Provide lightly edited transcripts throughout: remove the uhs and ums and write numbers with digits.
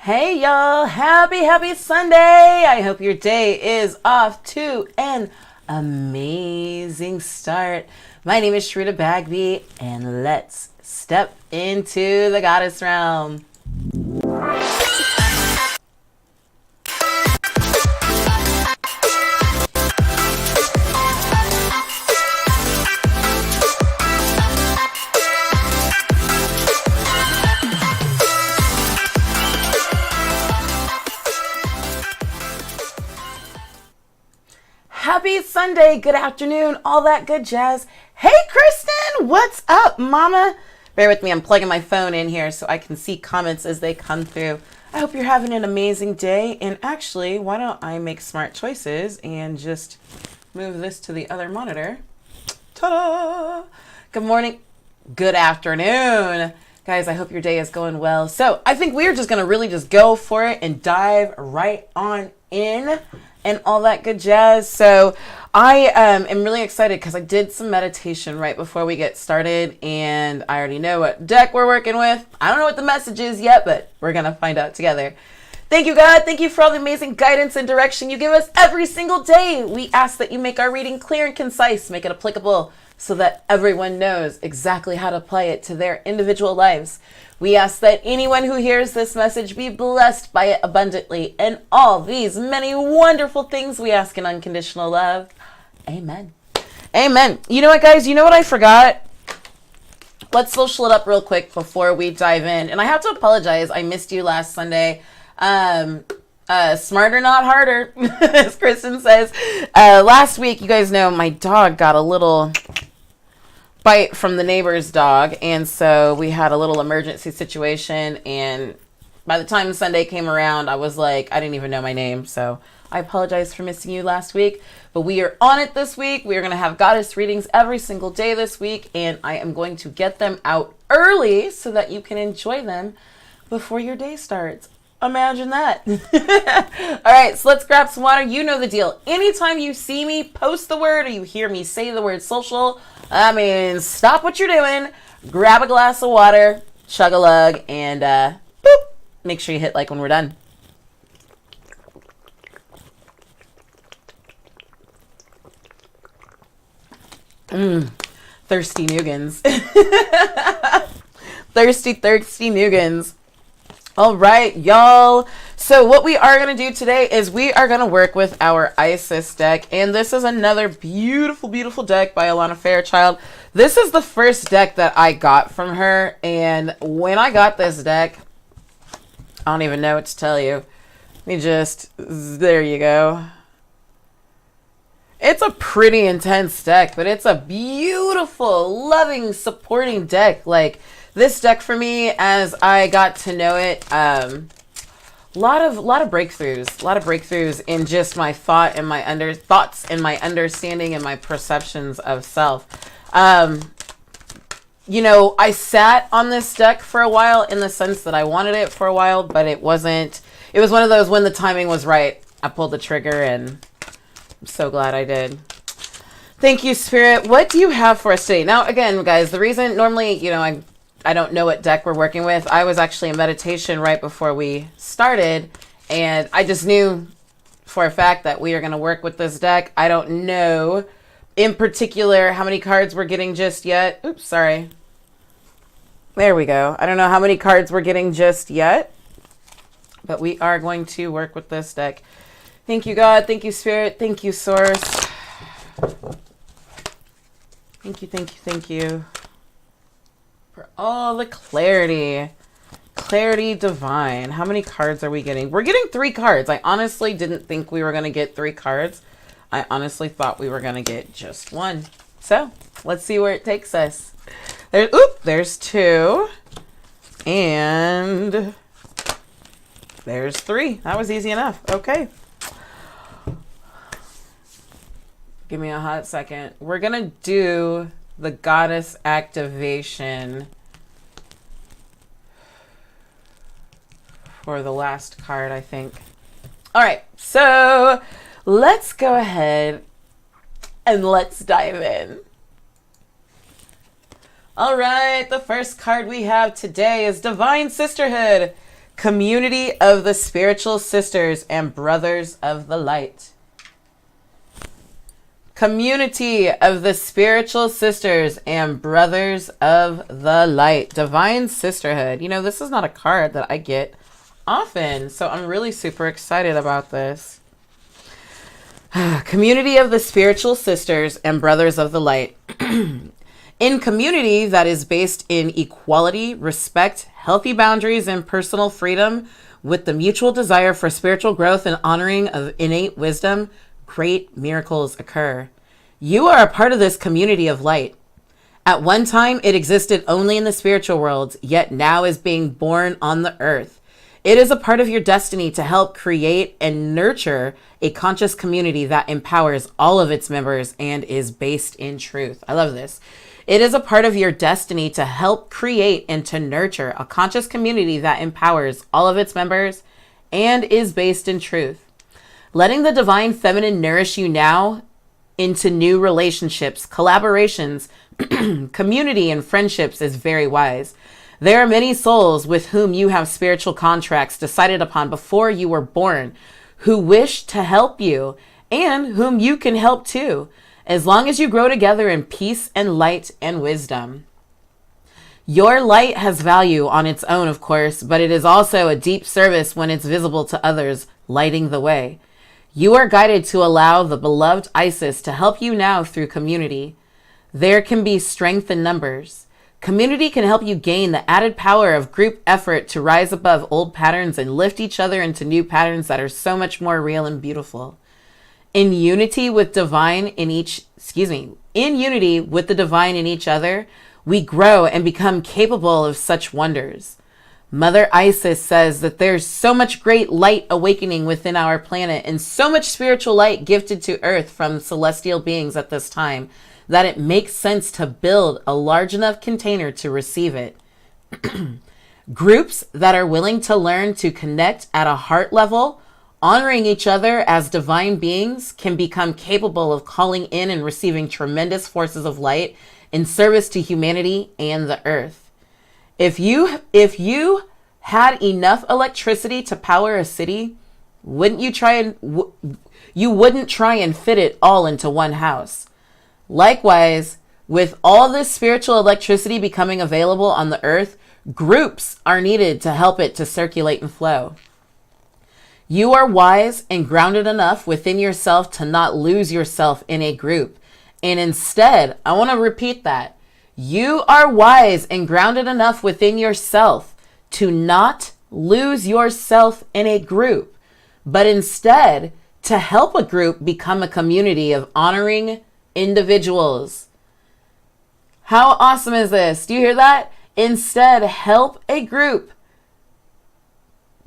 Hey y'all, happy Sunday. I hope your day is off to an amazing start. My name is Sherita Bagby, and let's step into the goddess realm. Happy Sunday, good afternoon, all that good jazz. Hey Kristen, what's up, mama? Bear with me, I'm plugging my phone in here so I can see comments as they come through. I hope you're having an amazing day, and actually, why don't I make smart choices and just move this to the other monitor. Ta-da! Good morning, good afternoon. Guys, I hope your day is going well. So I think we're just gonna really just go for it and dive right on in and all that good jazz. So I am really excited because I did some meditation right before we get started, and I already know what deck we're working with. I don't know what the message is yet, but we're gonna find out together. Thank you, God. Thank you for all the amazing guidance and direction you give us every single day. We ask that you make our reading clear and concise, make it applicable so that everyone knows exactly how to apply it to their individual lives. We ask that anyone who hears this message be blessed by it abundantly, and all these many wonderful things we ask in unconditional love. Amen. Amen. You know what, guys? You know what I forgot? Let's social it up real quick before we dive in. And I have to apologize. I missed you last Sunday. Smarter, not harder, as Kristen says. Last week, you guys know my dog got a little bite from the neighbor's dog, and so we had a little emergency situation, and by the time Sunday came around, I was like, I didn't even know my name, so I apologize for missing you last week, but we are on it this week. We are going to have goddess readings every single day this week, and I am going to get them out early so that you can enjoy them before your day starts. Imagine that. All right, so let's grab some water. You know the deal. Anytime you see me post the word or you hear me say the word social, stop what you're doing, grab a glass of water, chug a lug, and boop, make sure you hit like when we're done. Thirsty noogans. Thirsty noogans. All right, y'all. So what we are going to do today is we are going to work with our Isis deck. And this is another beautiful, beautiful deck by Alana Fairchild. This is the first deck that I got from her. And when I got this deck, I don't even know what to tell you. There you go. It's a pretty intense deck, but it's a beautiful, loving, supporting deck. Like, this deck for me, as I got to know it, a lot of breakthroughs in just my thoughts and my understanding and my perceptions of self. You know, I sat on this deck for a while in the sense that I wanted it for a while, but it was one of those when the timing was right, I pulled the trigger, and I'm so glad I did. Thank you, Spirit. What do you have for us today? Now, again, guys, the reason normally, you know, I don't know what deck we're working with. I was actually in meditation right before we started, and I just knew for a fact that we are going to work with this deck. I don't know in particular how many cards we're getting just yet. Oops, sorry. There we go. I don't know how many cards we're getting just yet, but we are going to work with this deck. Thank you, God. Thank you, Spirit. Thank you, Source. Thank you. For all the clarity. Clarity divine. How many cards are we getting? We're getting 3 cards. I honestly didn't think we were going to get 3 cards. I honestly thought we were going to get just one. So let's see where it takes us. There's 2. And there's 3. That was easy enough. Okay. Give me a hot second. We're going to do the goddess activation for the last card, I think. All right. So let's go ahead and let's dive in. All right. The first card we have today is Divine Sisterhood, Community of the Spiritual Sisters and Brothers of the Light. Community of the Spiritual Sisters and Brothers of the Light. Divine Sisterhood. You know, this is not a card that I get often, so I'm really super excited about this. Community of the Spiritual Sisters and Brothers of the Light. In community that is based in equality, respect, healthy boundaries, and personal freedom, with the mutual desire for spiritual growth and honoring of innate wisdom, great miracles occur. You are a part of this community of light. At one time, it existed only in the spiritual world, yet now is being born on the earth. It is a part of your destiny to help create and nurture a conscious community that empowers all of its members and is based in truth. I love this. It is a part of your destiny to help create and to nurture a conscious community that empowers all of its members and is based in truth. Letting the divine feminine nourish you now into new relationships, collaborations, community, and friendships is very wise. There are many souls with whom you have spiritual contracts decided upon before you were born, who wish to help you and whom you can help too, as long as you grow together in peace and light and wisdom. Your light has value on its own, of course, but it is also a deep service when it's visible to others, lighting the way. You are guided to allow the beloved Isis to help you now through community. There can be strength in numbers. Community can help you gain the added power of group effort to rise above old patterns and lift each other into new patterns that are so much more real and beautiful. In unity with the divine in each other, we grow and become capable of such wonders. Mother Isis says that there's so much great light awakening within our planet and so much spiritual light gifted to Earth from celestial beings at this time that it makes sense to build a large enough container to receive it. Groups that are willing to learn to connect at a heart level, honoring each other as divine beings, can become capable of calling in and receiving tremendous forces of light in service to humanity and the Earth. If you had enough electricity to power a city, you wouldn't try and fit it all into one house. Likewise, with all this spiritual electricity becoming available on the earth, groups are needed to help it to circulate and flow. You are wise and grounded enough within yourself to not lose yourself in a group. And instead, I want to repeat that. You are wise and grounded enough within yourself to not lose yourself in a group, but instead to help a group become a community of honoring individuals. How awesome is this? Do you hear that? Instead, help a group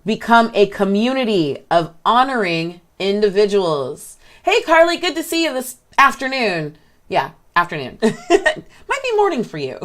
become a community of honoring individuals. Hey, Carly, good to see you this afternoon. Yeah, afternoon. Might be morning for you.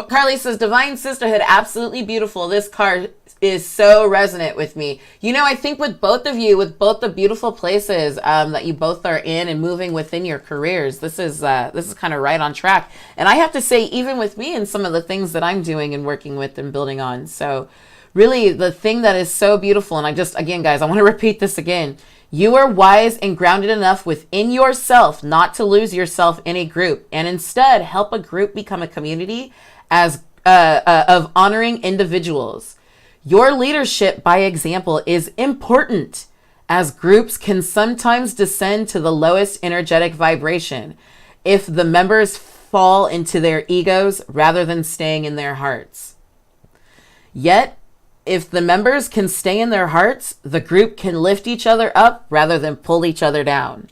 Carly says, Divine Sisterhood, absolutely beautiful. This card is so resonant with me. You know, I think with both of you, with both the beautiful places that you both are in and moving within your careers, this is kind of right on track. And I have to say, even with me and some of the things that I'm doing and working with and building on. So really, the thing that is so beautiful, and again, guys, I want to repeat this again. You are wise and grounded enough within yourself not to lose yourself in a group, and instead help a group become a community as of honoring individuals. Your leadership by example is important, as groups can sometimes descend to the lowest energetic vibration if the members fall into their egos rather than staying in their hearts. Yet, if the members can stay in their hearts, the group can lift each other up rather than pull each other down.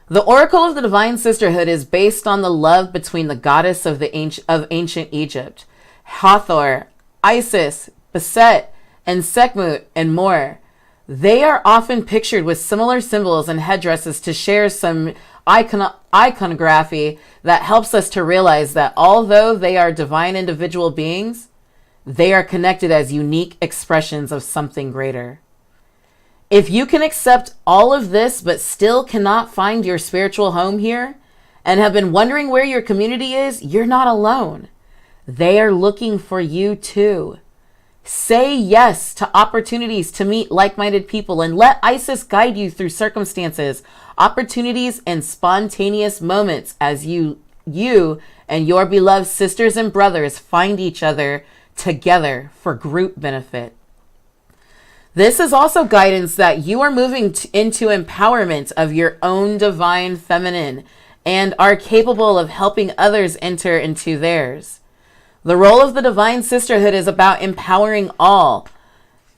The Oracle of the Divine Sisterhood is based on the love between the goddess of ancient Egypt, Hathor, Isis, Beset, and Sekhmet, and more. They are often pictured with similar symbols and headdresses to share some iconography that helps us to realize that although they are divine individual beings, they are connected as unique expressions of something greater. If you can accept all of this but still cannot find your spiritual home here and have been wondering where your community is, you're not alone. They are looking for you too. Say yes to opportunities to meet like-minded people and let Isis guide you through circumstances, opportunities, and spontaneous moments as you and your beloved sisters and brothers find each other together for group benefit. This is also guidance that you are moving into empowerment of your own divine feminine and are capable of helping others enter into theirs. The role of the Divine Sisterhood is about empowering all,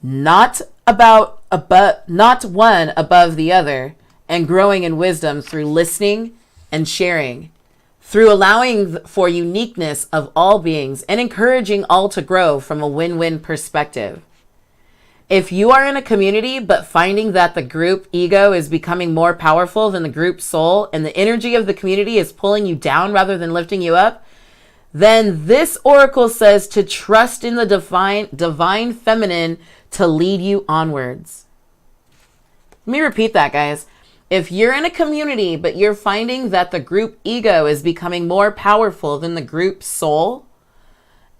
not one above the other, and growing in wisdom through listening and sharing, through allowing for uniqueness of all beings and encouraging all to grow from a win-win perspective. If you are in a community but finding that the group ego is becoming more powerful than the group soul and the energy of the community is pulling you down rather than lifting you up, then this oracle says to trust in the divine feminine to lead you onwards. Let me repeat that, guys. If you're in a community, but you're finding that the group ego is becoming more powerful than the group soul,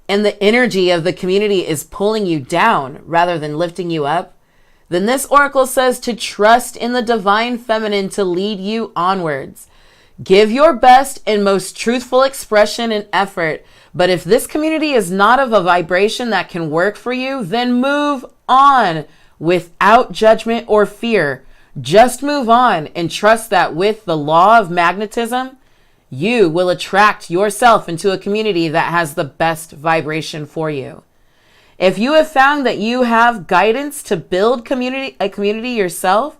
and the energy of the community is pulling you down rather than lifting you up, then this oracle says to trust in the divine feminine to lead you onwards. Give your best and most truthful expression and effort. But if this community is not of a vibration that can work for you, then move on without judgment or fear. Just move on and trust that with the law of magnetism, you will attract yourself into a community that has the best vibration for you. If you have found that you have guidance to build a community yourself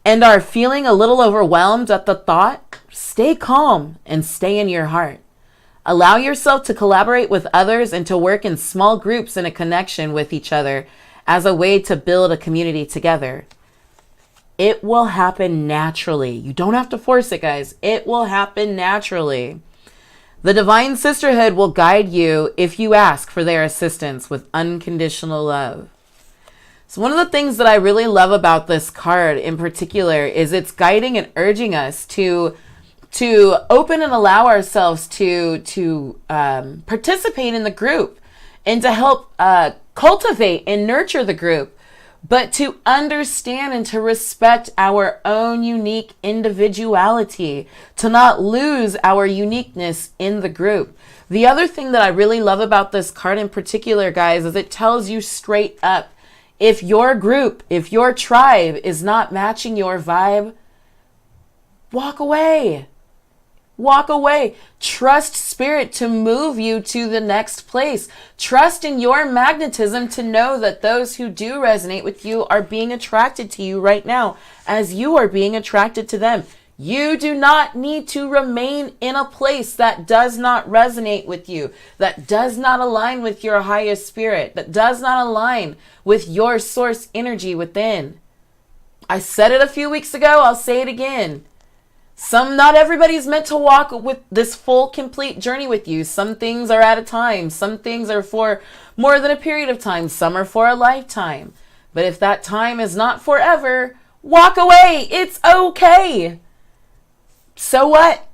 and are feeling a little overwhelmed at the thought, stay calm and stay in your heart. Allow yourself to collaborate with others and to work in small groups in a connection with each other as a way to build a community together. It will happen naturally. You don't have to force it, guys. It will happen naturally. The Divine Sisterhood will guide you if you ask for their assistance with unconditional love. So one of the things that I really love about this card in particular is it's guiding and urging us to open and allow ourselves to participate in the group and to help cultivate and nurture the group, but to understand and to respect our own unique individuality, to not lose our uniqueness in the group. The other thing that I really love about this card in particular, guys, is it tells you straight up, if your group, if your tribe is not matching your vibe, walk away. Walk away. Trust spirit to move you to the next place. Trust in your magnetism to know that those who do resonate with you are being attracted to you right now as you are being attracted to them. You do not need to remain in a place that does not resonate with you, that does not align with your highest spirit, that does not align with your source energy within. I said it a few weeks ago. I'll say it again. Not everybody's meant to walk with this full, complete journey with you. Some things are at a time. Some things are for more than a period of time. Some are for a lifetime. But if that time is not forever, walk away. It's okay. So what?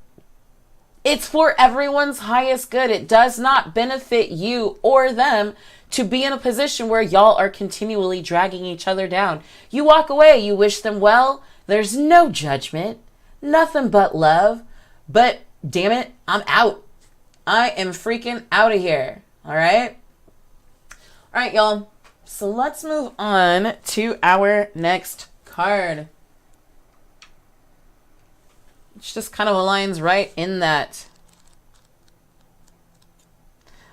It's for everyone's highest good. It does not benefit you or them to be in a position where y'all are continually dragging each other down. You walk away. You wish them well. There's no judgment. Nothing but love. But damn it, I'm out. I am freaking out of here. All right? All right, y'all. So let's move on to our next card, which just kind of aligns right in that.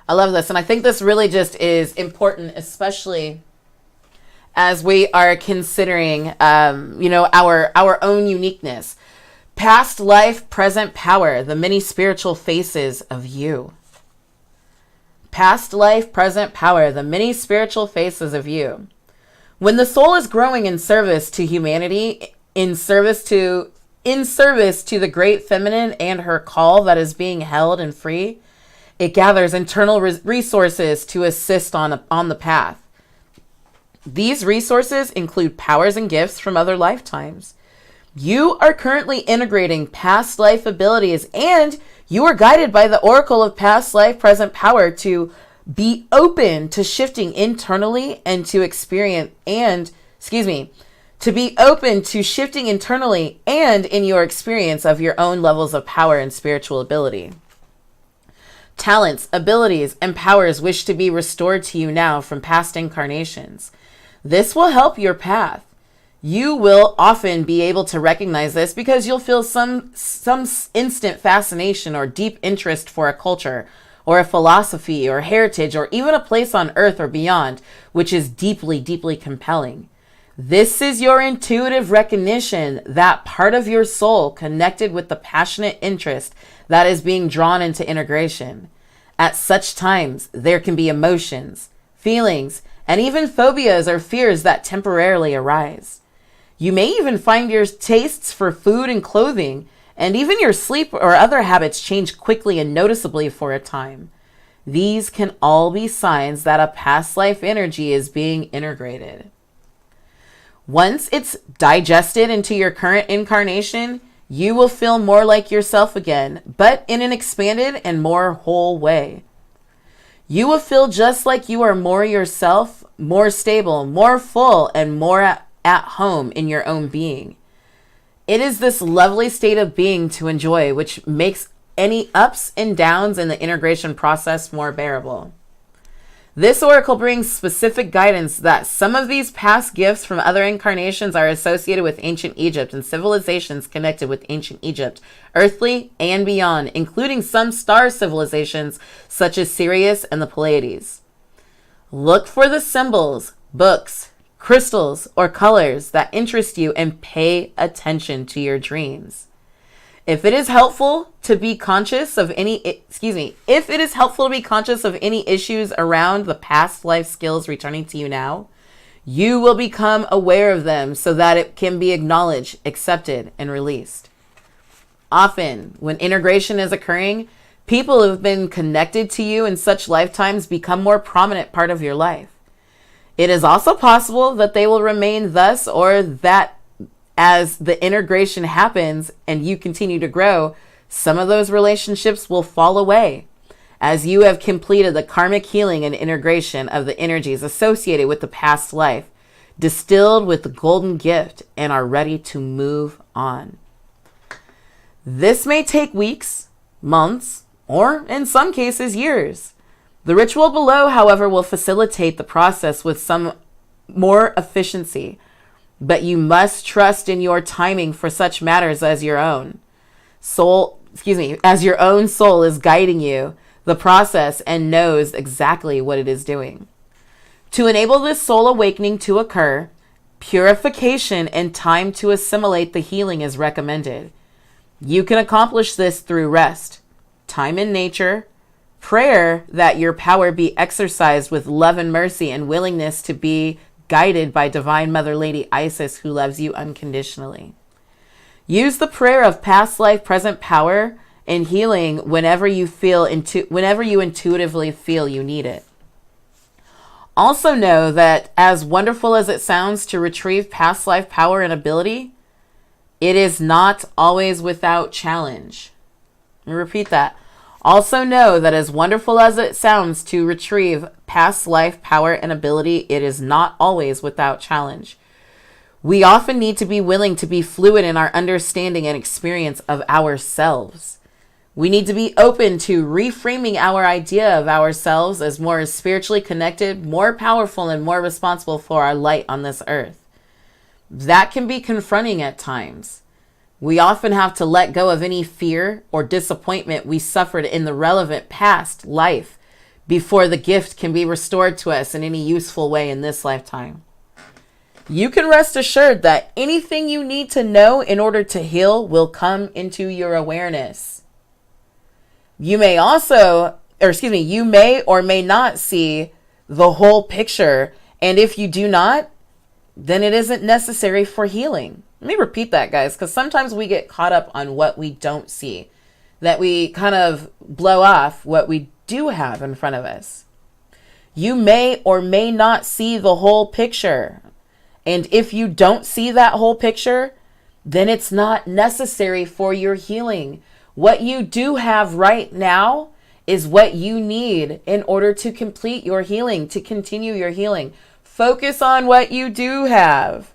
I love this. And I think this really just is important, especially as we are considering, our own uniqueness. Past life, present power, the many spiritual faces of you. Past life, present power, the many spiritual faces of you. When the soul is growing in service to humanity, in service to the great feminine and her call that is being held and free, it gathers internal resources to assist on the path. These resources include powers and gifts from other lifetimes. You are currently integrating past life abilities, and you are guided by the oracle of past life present power to be open to shifting internally and to be open to shifting internally and in your experience of your own levels of power and spiritual ability. Talents, abilities, and powers wish to be restored to you now from past incarnations. This will help your path. You will often be able to recognize this because you'll feel some instant fascination or deep interest for a culture or a philosophy or heritage or even a place on earth or beyond, which is deeply, deeply compelling. This is your intuitive recognition, that part of your soul connected with the passionate interest that is being drawn into integration. At such times, there can be emotions, feelings, and even phobias or fears that temporarily arise. You may even find your tastes for food and clothing, and even your sleep or other habits change quickly and noticeably for a time. These can all be signs that a past life energy is being integrated. Once it's digested into your current incarnation, you will feel more like yourself again, but in an expanded and more whole way. You will feel just like you are more yourself, more stable, more full, and more at home in your own being. It is this lovely state of being to enjoy, which makes any ups and downs in the integration process more bearable. This oracle brings specific guidance that some of these past gifts from other incarnations are associated with ancient Egypt and civilizations connected with ancient Egypt, earthly and beyond, including some star civilizations such as Sirius and the Pleiades. Look for the symbols, books, crystals, or colors that interest you and pay attention to your dreams. If it is helpful to be conscious of any issues around the past life skills returning to you now, you will become aware of them so that it can be acknowledged, accepted, and released. Often, when integration is occurring, people who have been connected to you in such lifetimes become more prominent part of your life. It is also possible that they will remain thus, or that as the integration happens and you continue to grow, some of those relationships will fall away as you have completed the karmic healing and integration of the energies associated with the past life, distilled with the golden gift, and are ready to move on. This may take weeks, months, or in some cases years. The ritual below, however, will facilitate the process with some more efficiency, but you must trust in your timing for such matters as your own soul is guiding you the process and knows exactly what it is doing. To enable this soul awakening to occur, purification and time to assimilate the healing is recommended. You can accomplish this through rest, time in nature, prayer that your power be exercised with love and mercy, and willingness to be guided by Divine Mother Lady Isis, who loves you unconditionally. Use the prayer of past life present power and healing whenever you intuitively feel you need it. Also know that as wonderful as it sounds to retrieve past life power and ability, it is not always without challenge. Let me repeat that. Also know that as wonderful as it sounds to retrieve past life power and ability, it is not always without challenge. We often need to be willing to be fluid in our understanding and experience of ourselves. We need to be open to reframing our idea of ourselves as more spiritually connected, more powerful, and more responsible for our light on this earth. That can be confronting at times. We often have to let go of any fear or disappointment we suffered in the relevant past life before the gift can be restored to us in any useful way in this lifetime. You can rest assured that anything you need to know in order to heal will come into your awareness. You may you may or may not see the whole picture. And if you do not, then it isn't necessary for healing. Let me repeat that, guys, because sometimes we get caught up on what we don't see, that we kind of blow off what we do have in front of us. You may or may not see the whole picture. And if you don't see that whole picture, then it's not necessary for your healing. What you do have right now is what you need in order to complete your healing, to continue your healing. Focus on what you do have.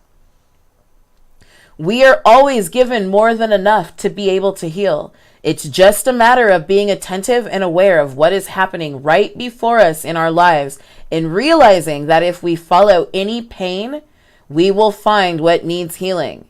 We are always given more than enough to be able to heal. It's just a matter of being attentive and aware of what is happening right before us in our lives and realizing that if we follow any pain, we will find what needs healing.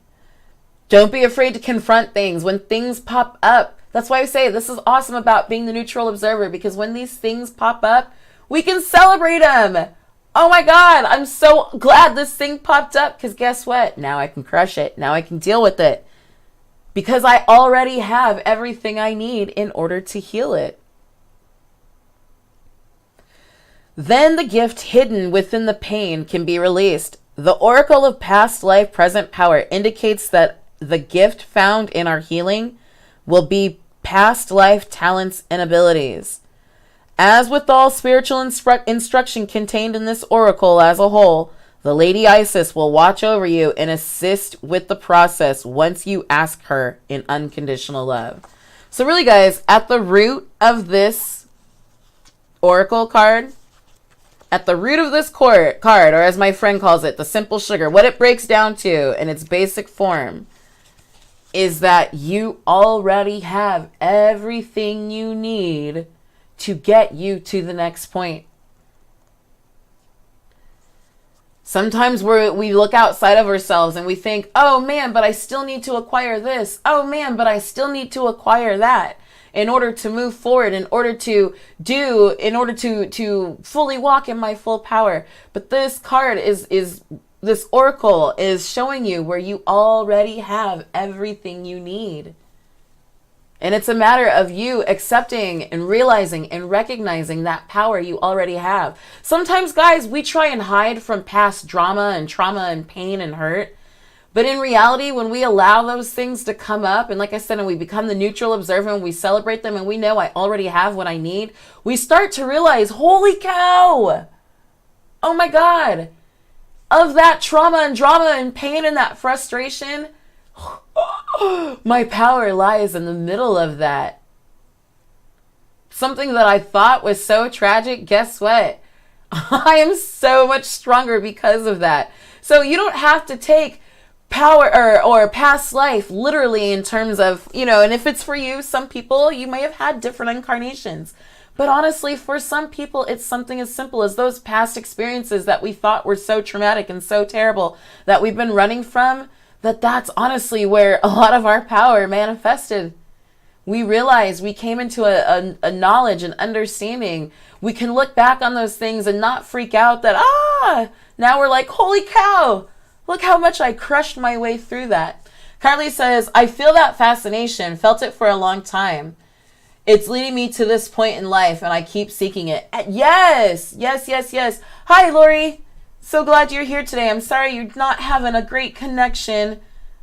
Don't be afraid to confront things when things pop up. That's why I say this is awesome about being the neutral observer, because when these things pop up, we can celebrate them. Oh my God, I'm so glad this thing popped up, because guess what? Now I can crush it. Now I can deal with it, because I already have everything I need in order to heal it. Then the gift hidden within the pain can be released. The oracle of past life present power indicates that the gift found in our healing will be past life talents and abilities. As with all spiritual instruction contained in this oracle as a whole, the Lady Isis will watch over you and assist with the process once you ask her in unconditional love. So really, guys, at the root of this oracle card, at the root of this card, or as my friend calls it, the simple sugar, what it breaks down to in its basic form is that you already have everything you need to get you to the next point. Sometimes we look outside of ourselves and we think, oh man, but I still need to acquire this. Oh man, but I still need to acquire that in order to move forward, in order to fully walk in my full power. But this card this oracle is showing you where you already have everything you need. And it's a matter of you accepting and realizing and recognizing that power you already have. Sometimes, guys, we try and hide from past drama and trauma and pain and hurt. But in reality, when we allow those things to come up, and like I said, and we become the neutral observer and we celebrate them and we know I already have what I need, we start to realize, holy cow, oh my God, of that trauma and drama and pain and that frustration, my power lies in the middle of that. Something that I thought was so tragic, guess what? I am so much stronger because of that. So you don't have to take power or past life literally in terms of, and if it's for you, some people, you may have had different incarnations. But honestly, for some people, it's something as simple as those past experiences that we thought were so traumatic and so terrible that we've been running from. That's honestly where a lot of our power manifested. We realized we came into a knowledge and understanding. We can look back on those things and not freak out that, now we're like, holy cow, look how much I crushed my way through that. Carly says, I feel that fascination, felt it for a long time. It's leading me to this point in life and I keep seeking it. Yes. Hi, Lori. So glad you're here today. I'm sorry you're not having a great connection.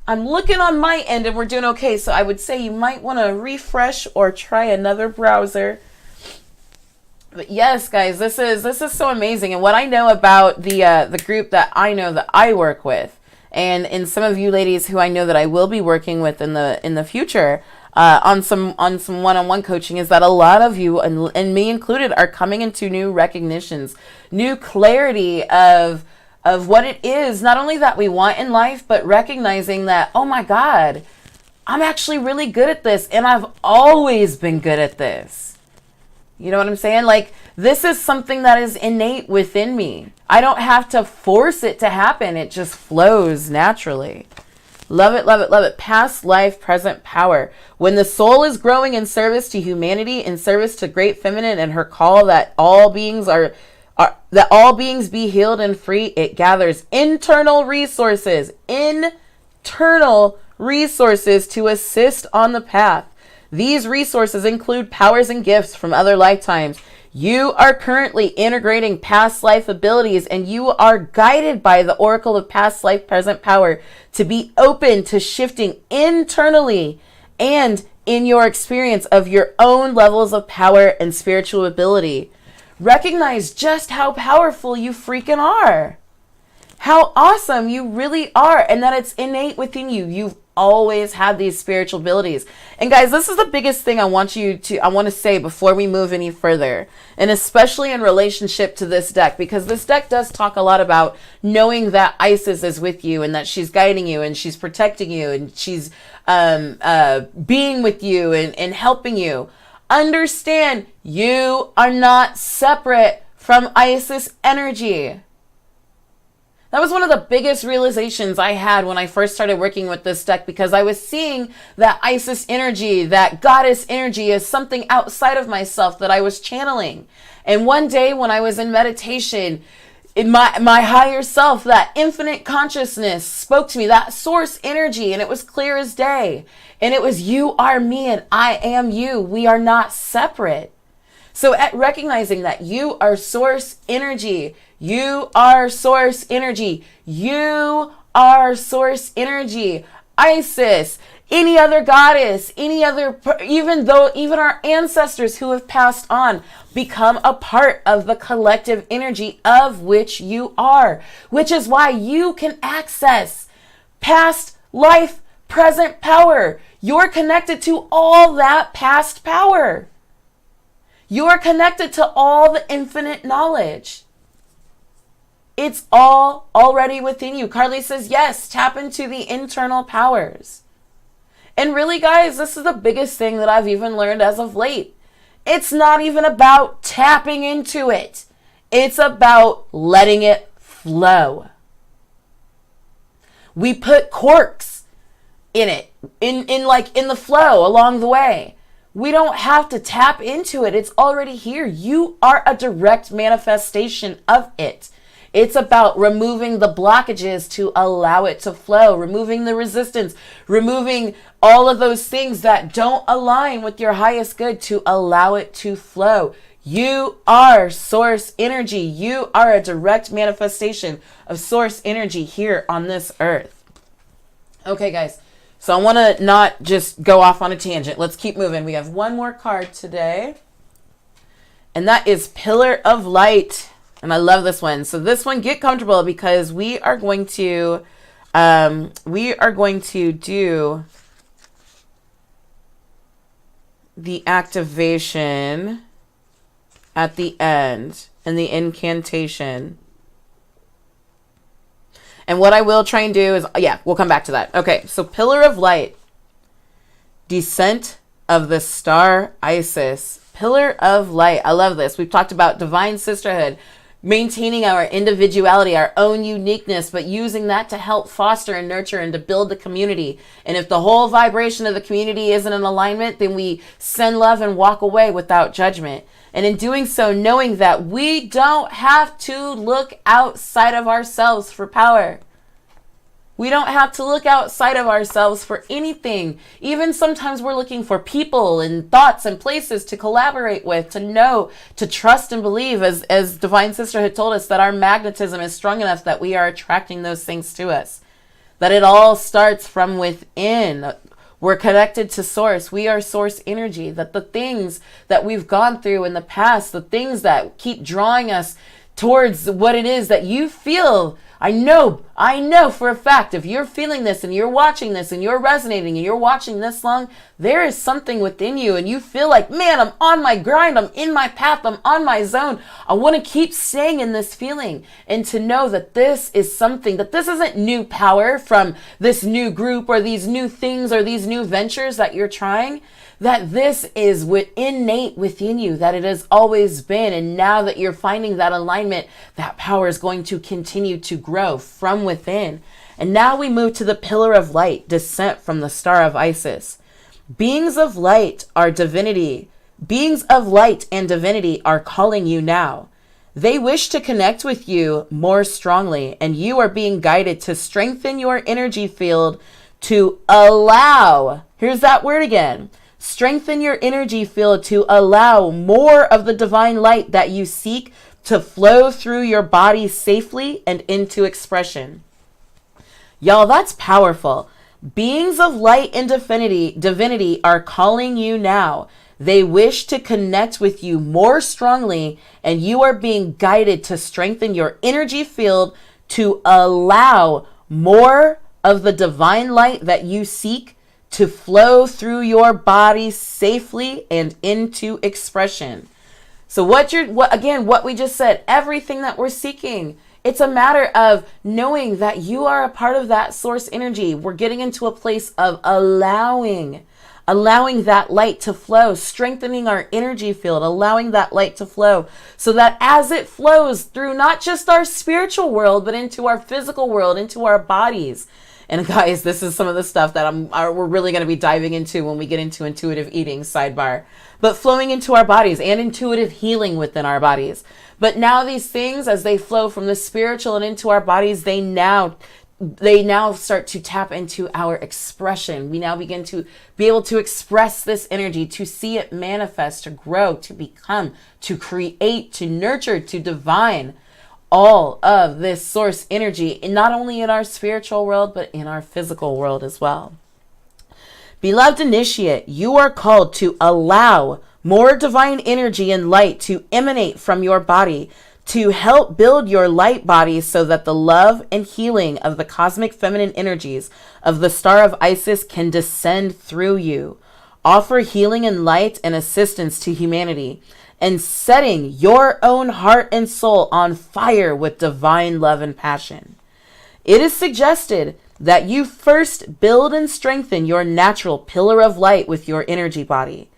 I'm looking on my end and we're doing okay. So I would say you might want to refresh or try another browser. But yes, guys, this is so amazing. And what I know about the group that I know that I work with, and some of you ladies who I know that I will be working with in the future on some one-on-one coaching, is that a lot of you, and me included, are coming into new recognitions, new clarity of what it is, not only that we want in life, but recognizing that, oh my God, I'm actually really good at this, and I've always been good at this. You know what I'm saying? Like, this is something that is innate within me. I don't have to force it to happen. It just flows naturally. Love it, love it, love it. Past life, present power. When the soul is growing in service to humanity, in service to great feminine and her call that all beings are that all beings be healed and free. It gathers internal resources to assist on the path. These resources include powers and gifts from other lifetimes. You are currently integrating past life abilities, and you are guided by the Oracle of Past Life Present Power to be open to shifting internally and in your experience of your own levels of power and spiritual ability. Recognize just how powerful you freaking are. How awesome you really are, and that it's innate within you. You've always had these spiritual abilities. And guys, this is the biggest thing I want to say before we move any further, and especially in relationship to this deck, because this deck does talk a lot about knowing that Isis is with you and that she's guiding you and she's protecting you and she's being with you and helping you. Understand, you are not separate from Isis energy. That was one of the biggest realizations I had when I first started working with this deck, because I was seeing that Isis energy, that goddess energy, as something outside of myself that I was channeling. And one day when I was in meditation, in my higher self, that infinite consciousness spoke to me, that source energy, and it was clear as day. And it was, you are me and I am you. We are not separate. So at recognizing that you are source energy, you are source energy, you are source energy, Isis, any other goddess, any other, even our ancestors who have passed on, become a part of the collective energy of which you are, which is why you can access past life, present power. You're connected to all that past power. You're connected to all the infinite knowledge. It's all already within you. Carly says, yes, tap into the internal powers. And really, guys, this is the biggest thing that I've even learned as of late. It's not even about tapping into it. It's about letting it flow. We put corks in it, in the flow along the way. We don't have to tap into it. It's already here. You are a direct manifestation of it. It's about removing the blockages to allow it to flow, removing the resistance, removing all of those things that don't align with your highest good to allow it to flow. You are source energy. You are a direct manifestation of source energy here on this earth. Okay, guys. So I want to not just go off on a tangent. Let's keep moving. We have one more card today, and that is Pillar of Light. And I love this one. So this one, get comfortable, because we are going to do the activation at the end and the incantation. And what I will try and do is, we'll come back to that. Okay, so Pillar of Light, Descent of the Star Isis, Pillar of Light. I love this. We've talked about divine sisterhood, maintaining our individuality, our own uniqueness, but using that to help foster and nurture and to build the community. And if the whole vibration of the community isn't in alignment, then we send love and walk away without judgment. And in doing so, knowing that we don't have to look outside of ourselves for power. We don't have to look outside of ourselves for anything. Even sometimes we're looking for people and thoughts and places to collaborate with, to know, to trust and believe, as Divine Sisterhood told us, that our magnetism is strong enough that we are attracting those things to us. That it all starts from within. We're connected to source. We are source energy. That the things that we've gone through in the past, the things that keep drawing us towards what it is that you feel, I know for a fact, if you're feeling this and you're watching this and you're resonating and you're watching this long, there is something within you and you feel like, man, I'm on my grind. I'm in my path. I'm on my zone. I want to keep staying in this feeling, and to know that this is something, that this isn't new power from this new group or these new things or these new ventures that you're trying, that this is innate within you, that it has always been. And now that you're finding that alignment, that power is going to continue to grow from within. And now we move to the Pillar of Light, Descent from the Star of Isis. Beings of light are divinity. Beings of light and divinity are calling you now. They wish to connect with you more strongly, and you are being guided to strengthen your energy field to allow, here's that word again, strengthen your energy field to allow more of the divine light that you seek to flow through your body safely and into expression. Y'all, that's powerful. Beings of light and divinity are calling you now. They wish to connect with you more strongly, and you are being guided to strengthen your energy field to allow more of the divine light that you seek to flow through your body safely and into expression. So what we just said, everything that we're seeking, it's a matter of knowing that you are a part of that source energy. We're getting into a place of allowing that light to flow, strengthening our energy field, allowing that light to flow so that as it flows through not just our spiritual world, but into our physical world, into our bodies. And guys, this is some of the stuff that we're really going to be diving into when we get into intuitive eating, sidebar. But flowing into our bodies and intuitive healing within our bodies. But now these things, as they flow from the spiritual and into our bodies, they now start to tap into our expression. We now begin to be able to express this energy, to see it manifest, to grow, to become, to create, to nurture, to divine. All of this source energy, not only in our spiritual world, but in our physical world as well. Beloved initiate, you are called to allow more divine energy and light to emanate from your body to help build your light body so that the love and healing of the cosmic feminine energies of the Star of Isis can descend through you. Offer healing and light and assistance to humanity, and setting your own heart and soul on fire with divine love and passion. It is suggested that you first build and strengthen your natural pillar of light with your energy body,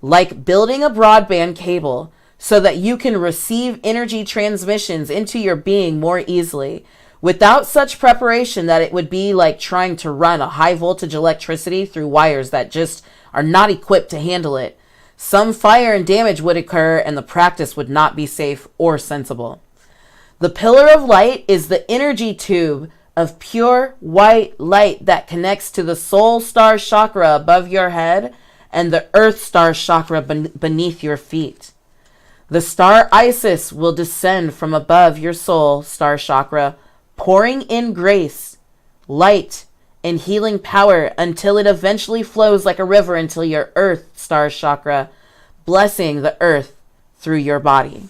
like building a broadband cable so that you can receive energy transmissions into your being more easily. Without such preparation, that it would be like trying to run a high voltage electricity through wires that just are not equipped to handle it. Some fire and damage would occur, and the practice would not be safe or sensible. The pillar of light is the energy tube of pure white light that connects to the soul star chakra above your head and the earth star chakra beneath your feet. The star Isis will descend from above your soul star chakra, pouring in grace, light, and healing power until it eventually flows like a river into your earth star chakra, blessing the earth through your body.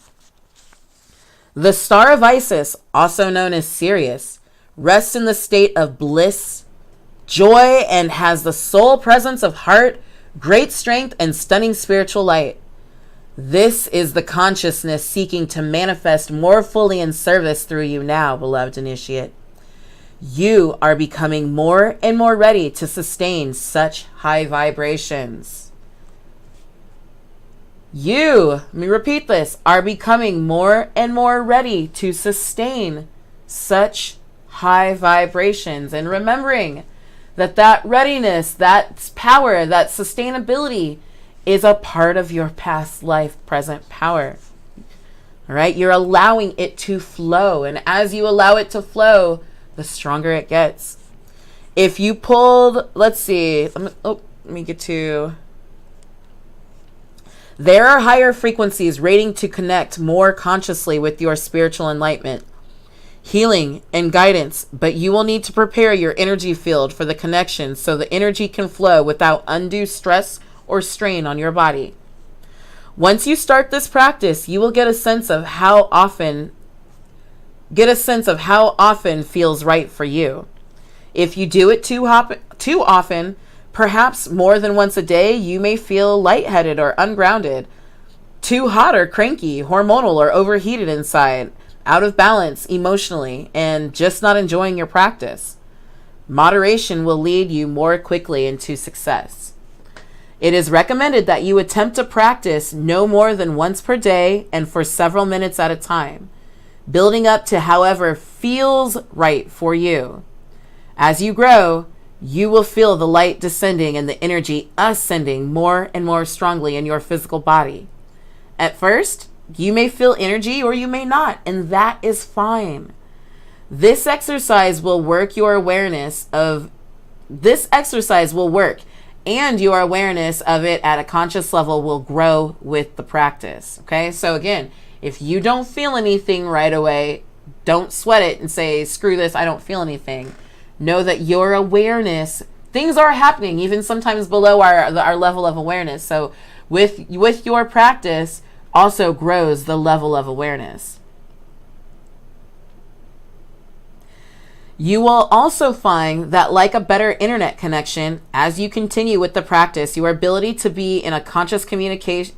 The Star of Isis, also known as Sirius, rests in the state of bliss, joy, and has the sole presence of heart, great strength, and stunning spiritual light. This is the consciousness seeking to manifest more fully in service through you now, beloved initiate. You are becoming more and more ready to sustain such high vibrations. You, let me repeat this, are becoming more and more ready to sustain such high vibrations. And remembering that readiness, that power, that sustainability is a part of your past life, present power. All right, you're allowing it to flow. And as you allow it to flow, the stronger it gets. If you pulled, let's see, let me get to, there are higher frequencies rating to connect more consciously with your spiritual enlightenment, healing, and guidance, but you will need to prepare your energy field for the connection so the energy can flow without undue stress or strain on your body. Once you start this practice, you will get a sense of how often feels right for you. If you do it too often, perhaps more than once a day, you may feel lightheaded or ungrounded, too hot or cranky, hormonal or overheated inside, out of balance emotionally, and just not enjoying your practice. Moderation will lead you more quickly into success. It is recommended that you attempt to practice no more than once per day and for several minutes at a time, building up to however feels right for you. As you grow, you will feel the light descending and the energy ascending more and more strongly in your physical body. At first, You may feel energy or you may not, and that is fine. This exercise will work your awareness of this exercise will work, and your awareness of it at a conscious level will grow with the practice. Okay, so again, if you don't feel anything right away, don't sweat it and say, screw this, I don't feel anything. Know that your awareness, things are happening, even sometimes below our level of awareness. So with your practice also grows the level of awareness. You will also find that, like a better internet connection, as you continue with the practice, your ability to be in a conscious communication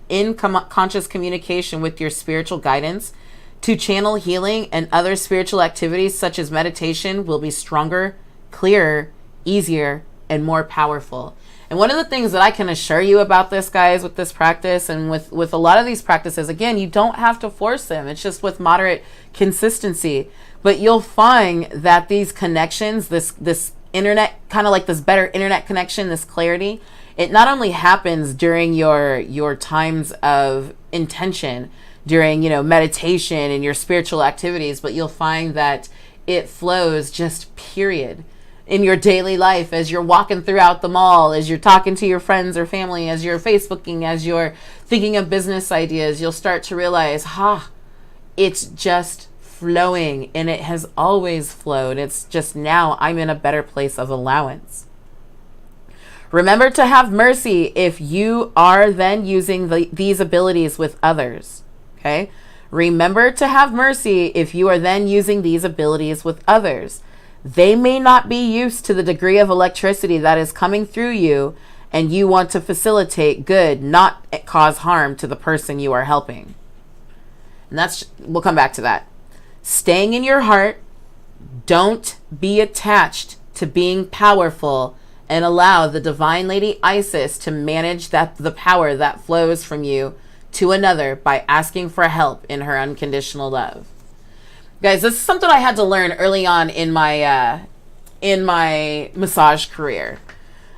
with your spiritual guidance, to channel healing and other spiritual activities such as meditation, will be stronger, clearer, easier, and more powerful. And one of the things that I can assure you about this, guys, with this practice and with a lot of these practices, again, you don't have to force them. It's just with moderate consistency. But you'll find that these connections, this internet, kind of like this better internet connection, this clarity, it not only happens during your times of intention, during, meditation and your spiritual activities, but you'll find that it flows just period in your daily life, as you're walking throughout the mall, as you're talking to your friends or family, as you're Facebooking, as you're thinking of business ideas. You'll start to realize, it's just flowing, and it has always flowed. It's just now I'm in a better place of allowance. Remember to have mercy if you are then using these abilities with others. Okay? Remember to have mercy if you are then using these abilities with others. They may not be used to the degree of electricity that is coming through you, and you want to facilitate good, not cause harm to the person you are helping. And we'll come back to that. Staying in your heart, don't be attached to being powerful, and allow the Divine Lady Isis to manage the power that flows from you to another by asking for help in her unconditional love. Guys, this is something I had to learn early on in my massage career.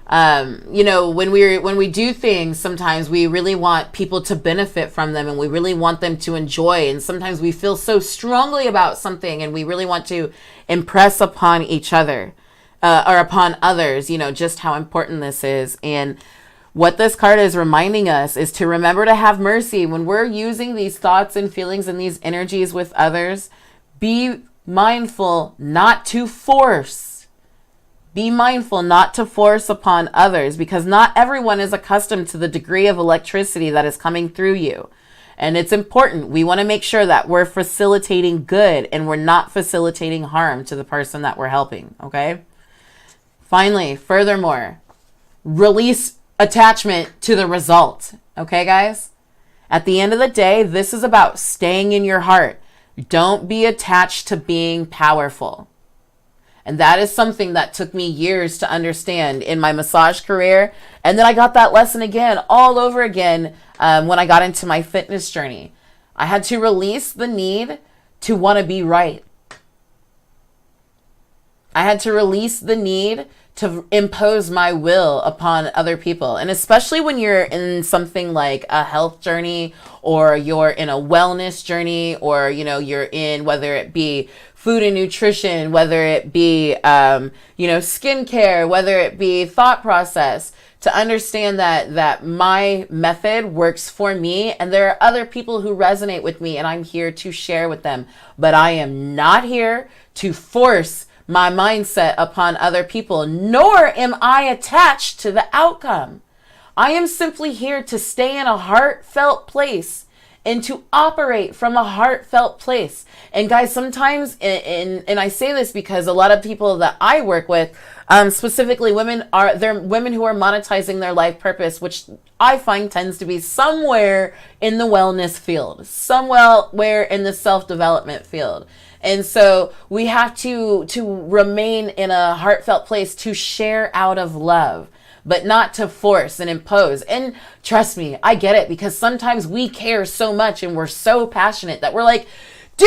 When we do things, sometimes we really want people to benefit from them, and we really want them to enjoy. And sometimes we feel so strongly about something, and we really want to impress upon each other, or upon others, just how important this is. And what this card is reminding us is to remember to have mercy when we're using these thoughts and feelings and these energies with others. Be mindful not to force. Be mindful not to force upon others, because not everyone is accustomed to the degree of electricity that is coming through you. And it's important. We want to make sure that we're facilitating good and we're not facilitating harm to the person that we're helping. Okay? Finally, furthermore, release attachment to the result. Okay, guys? At the end of the day, this is about staying in your heart. Don't be attached to being powerful. And that is something that took me years to understand in my massage career. And then I got that lesson again, all over again, when I got into my fitness journey. I had to release the need to want to be right. I had to release the need to impose my will upon other people. And especially when you're in something like a health journey, or you're in a wellness journey, or, you're in, whether it be food and nutrition, whether it be, skincare, whether it be thought process, to understand that my method works for me, and there are other people who resonate with me, and I'm here to share with them. But I am not here to force my mindset upon other people, nor am I attached to the outcome. I am simply here to stay in a heartfelt place and to operate from a heartfelt place. And guys, sometimes, and I say this because a lot of people that I work with, specifically they're women who are monetizing their life purpose, which I find tends to be somewhere in the wellness field, somewhere in the self-development field. And so we have to remain in a heartfelt place to share out of love, but not to force and impose. And trust me, I get it, because sometimes we care so much and we're so passionate that we're like, do,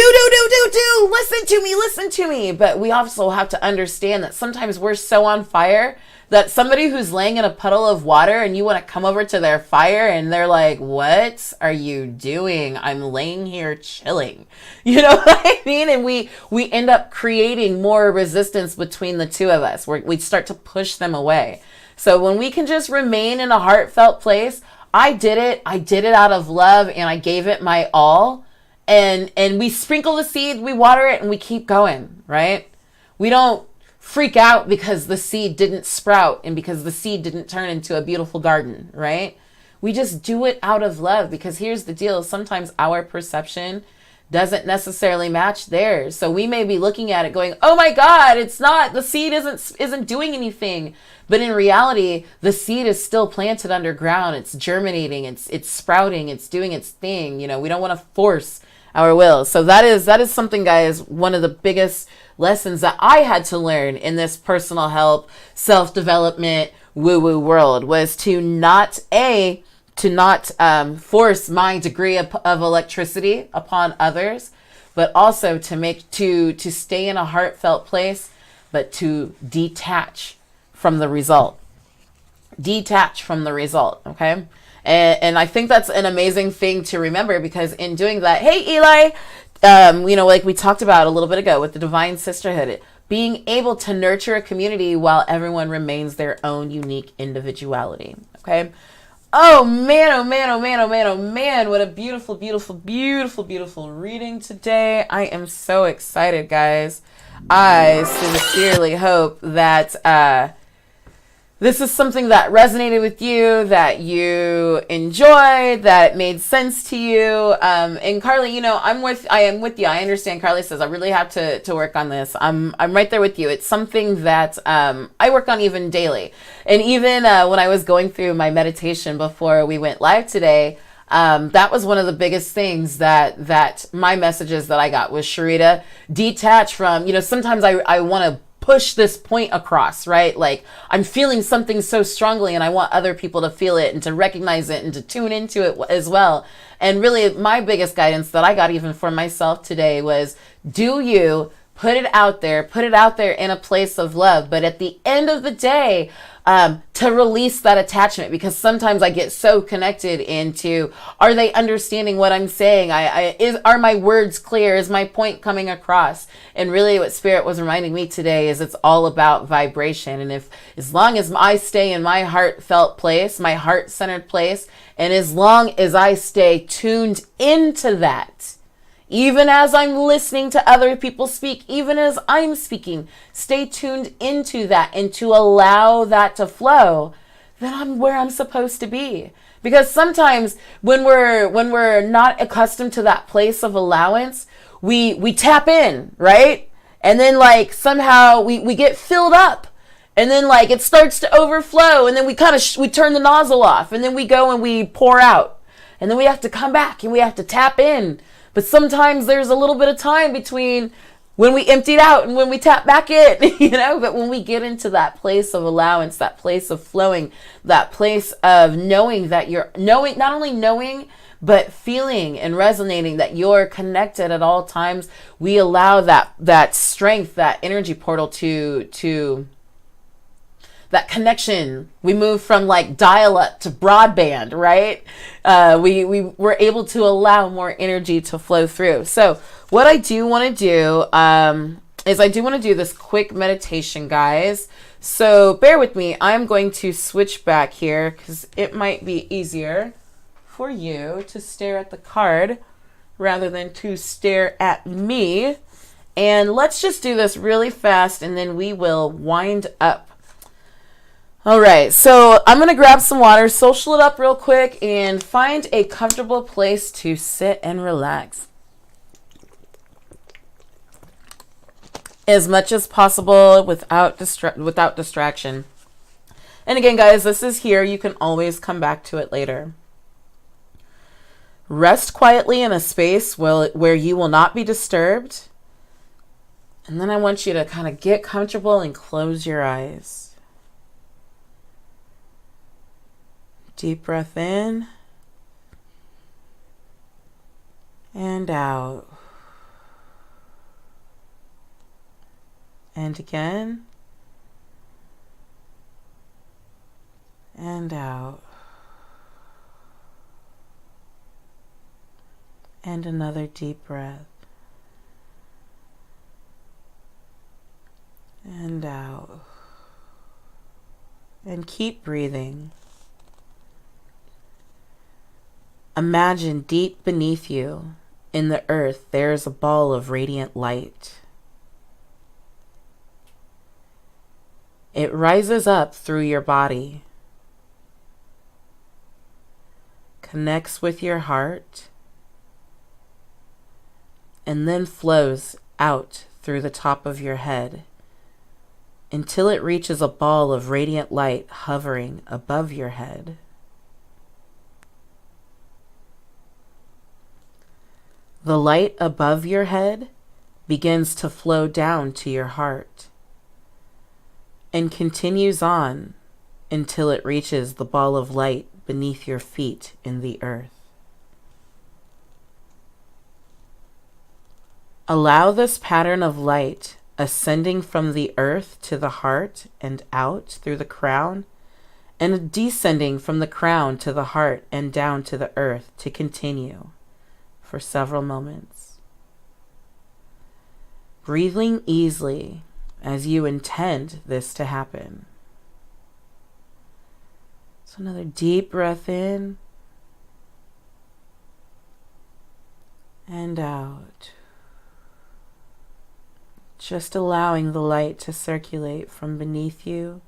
listen to me. But we also have to understand that sometimes we're so on fire That somebody who's laying in a puddle of water and you want to come over to their fire and they're like, what are you doing? I'm laying here chilling. You know what I mean? And we end up creating more resistance between the two of us. We start to push them away. So when we can just remain in a heartfelt place, I did it out of love, and I gave it my all. And we sprinkle the seed, we water it, and we keep going, right? We don't freak out because the seed didn't sprout and because the seed didn't turn into a beautiful garden, right? We just do it out of love, because here's the deal. Sometimes our perception doesn't necessarily match theirs. So we may be looking at it going, oh my God, it's not, the seed isn't doing anything. But in reality, the seed is still planted underground. It's germinating, it's sprouting, it's doing its thing. You know, we don't want to force our will. So that is something, guys, one of the biggest lessons that I had to learn in this personal help, self-development, woo-woo world, was to not force my degree of electricity upon others, but also to stay in a heartfelt place, but to detach from the result. Detach from the result, okay? And I think that's an amazing thing to remember, because in doing that, hey, Eli, like we talked about a little bit ago with the divine sisterhood, being able to nurture a community while everyone remains their own unique individuality, okay? Oh man, oh man, oh man, oh man, oh man, what a beautiful, beautiful, beautiful, beautiful reading today. I am so excited, guys. I sincerely hope that this is something that resonated with you, that you enjoyed, that it made sense to you. And Carly, I am with you. I understand. Carly says, I really have to work on this. I'm right there with you. It's something that I work on even daily. And even when I was going through my meditation before we went live today, that was one of the biggest things that my messages that I got was, Sherita, detach from, sometimes I want to push this point across, right? Like, I'm feeling something so strongly and I want other people to feel it and to recognize it and to tune into it as well. And really my biggest guidance that I got even for myself today was, do you put it out there in a place of love, but at the end of the day, to release that attachment, because sometimes I get so connected into, are they understanding what I'm saying? Are my words clear? Is my point coming across? And really what Spirit was reminding me today is it's all about vibration. And as long as I stay in my heartfelt place, my heart-centered place, and as long as I stay tuned into that, even as I'm listening to other people speak, even as I'm speaking, stay tuned into that and to allow that to flow, then I'm where I'm supposed to be. Because sometimes when we're not accustomed to that place of allowance, we tap in, right? And then like somehow we get filled up. And then like it starts to overflow, and then we turn the nozzle off, and then we go and we pour out. And then we have to come back and we have to tap in. But sometimes there's a little bit of time between when we emptied out and when we tap back in, but when we get into that place of allowance, that place of flowing, that place of knowing that you're knowing, not only knowing, but feeling and resonating that you're connected at all times, we allow that strength, that energy portal to that connection. We move from like dial-up to broadband, right? We were able to allow more energy to flow through. So what I do want to do is I do want to do this quick meditation, guys. So bear with me. I'm going to switch back here because it might be easier for you to stare at the card rather than to stare at me. And let's just do this really fast and then we will wind up. All right, so I'm going to grab some water, social it up real quick, and find a comfortable place to sit and relax. As much as possible without distraction. And again, guys, this is here. You can always come back to it later. Rest quietly in a space where you will not be disturbed. And then I want you to kind of get comfortable and close your eyes. Deep breath in and out. And again. and out. And another deep breath. And out. And keep breathing. Imagine deep beneath you, in the earth, there is a ball of radiant light. It rises up through your body, connects with your heart, and then flows out through the top of your head until it reaches a ball of radiant light hovering above your head. The light above your head begins to flow down to your heart and continues on until it reaches the ball of light beneath your feet in the earth. Allow this pattern of light ascending from the earth to the heart and out through the crown, and descending from the crown to the heart and down to the earth to continue for several moments. Breathing easily as you intend this to happen. So another deep breath in and out. Just allowing the light to circulate from beneath you,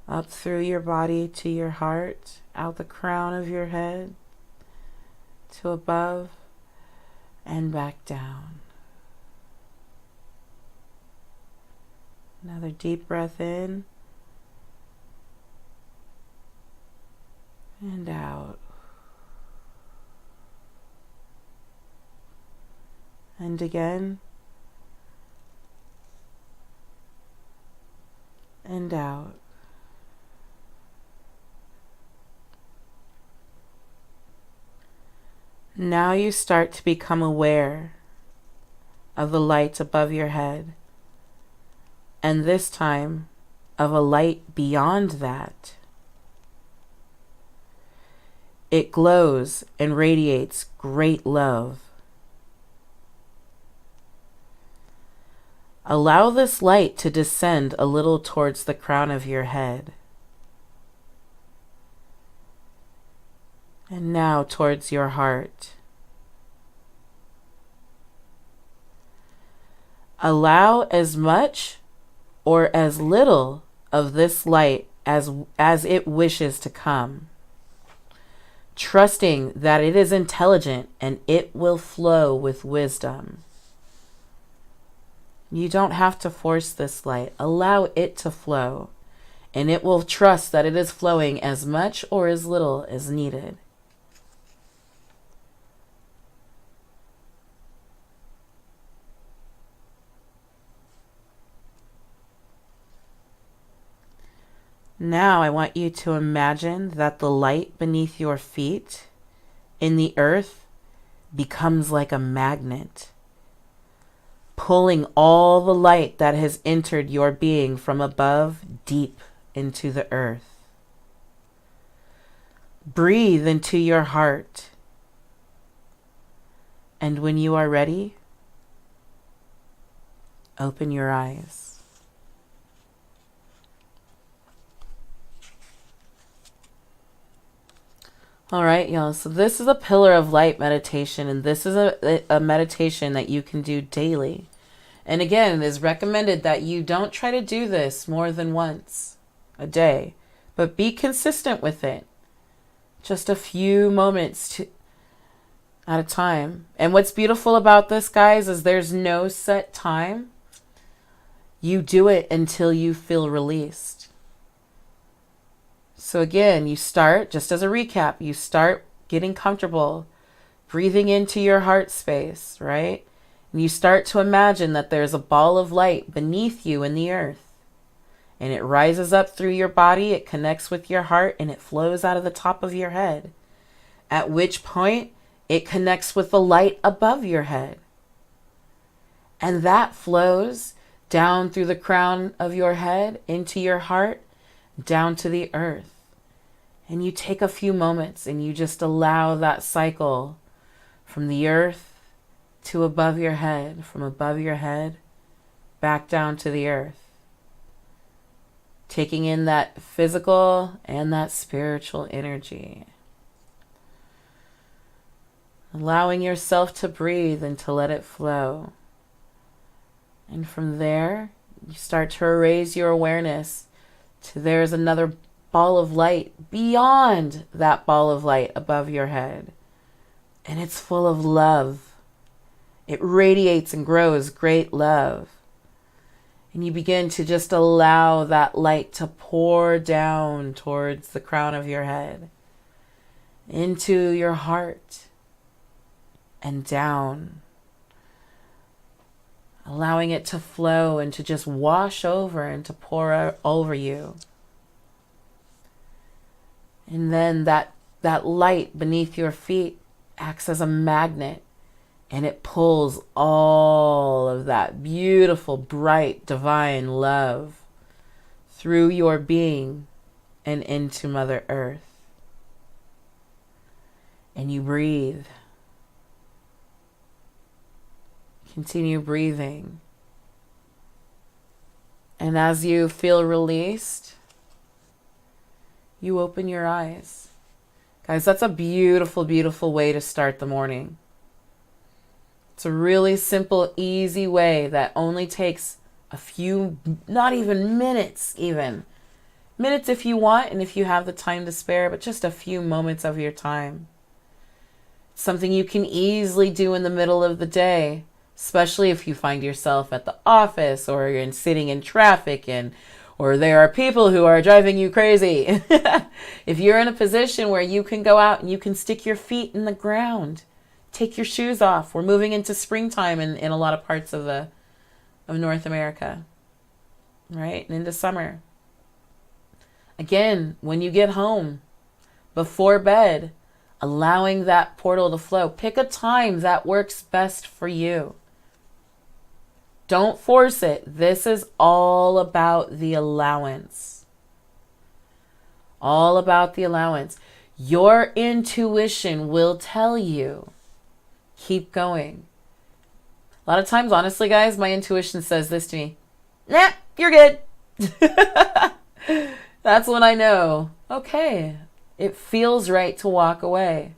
up through your body to your heart, out the crown of your head, to above, and back down. Another deep breath in and out. And again. And out. Now you start to become aware of the light above your head, and this time of a light beyond that. It glows and radiates great love. Allow this light to descend a little towards the crown of your head. And now towards your heart. Allow as much or as little of this light as it wishes to come, trusting that it is intelligent and it will flow with wisdom. You don't have to force this light. Allow it to flow, and it will trust that it is flowing as much or as little as needed. Now I want you to imagine that the light beneath your feet in the earth becomes like a magnet, pulling all the light that has entered your being from above deep into the earth. Breathe into your heart. And when you are ready, open your eyes. All right, y'all. So this is a pillar of light meditation, and this is a meditation that you can do daily. And again, it is recommended that you don't try to do this more than once a day, but be consistent with it. Just a few moments at a time. And what's beautiful about this, guys, is there's no set time. You do it until you feel released. So again, you start, just as a recap, you start getting comfortable, breathing into your heart space, right? And you start to imagine that there's a ball of light beneath you in the earth. And it rises up through your body, it connects with your heart, and it flows out of the top of your head. At which point, it connects with the light above your head. And that flows down through the crown of your head, into your heart, down to the earth. And you take a few moments and you just allow that cycle from the earth to above your head, from above your head back down to the earth. Taking in that physical and that spiritual energy. Allowing yourself to breathe and to let it flow. And from there, you start to raise your awareness to there's another ball of light beyond that ball of light above your head. And it's full of love. It radiates and grows great love. And you begin to just allow that light to pour down towards the crown of your head, into your heart, and down. Allowing it to flow and to just wash over and to pour over you. And then that light beneath your feet acts as a magnet, and it pulls all of that beautiful, bright, divine love through your being and into Mother Earth. And you breathe. Continue breathing. And as you feel released, you open your eyes. Guys, that's a beautiful, beautiful way to start the morning. It's a really simple, easy way that only takes a few, not even minutes even. Minutes if you want and if you have the time to spare, but just a few moments of your time. It's something you can easily do in the middle of the day, especially if you find yourself at the office or you're sitting in traffic or there are people who are driving you crazy. If you're in a position where you can go out and you can stick your feet in the ground, take your shoes off. We're moving into springtime in a lot of parts of North America, right? And into summer. Again, when you get home, before bed, allowing that portal to flow. Pick a time that works best for you. Don't force it. This is all about the allowance. All about the allowance. Your intuition will tell you, keep going. A lot of times, honestly, guys, my intuition says this to me. Nah, you're good. That's when I know, okay, it feels right to walk away.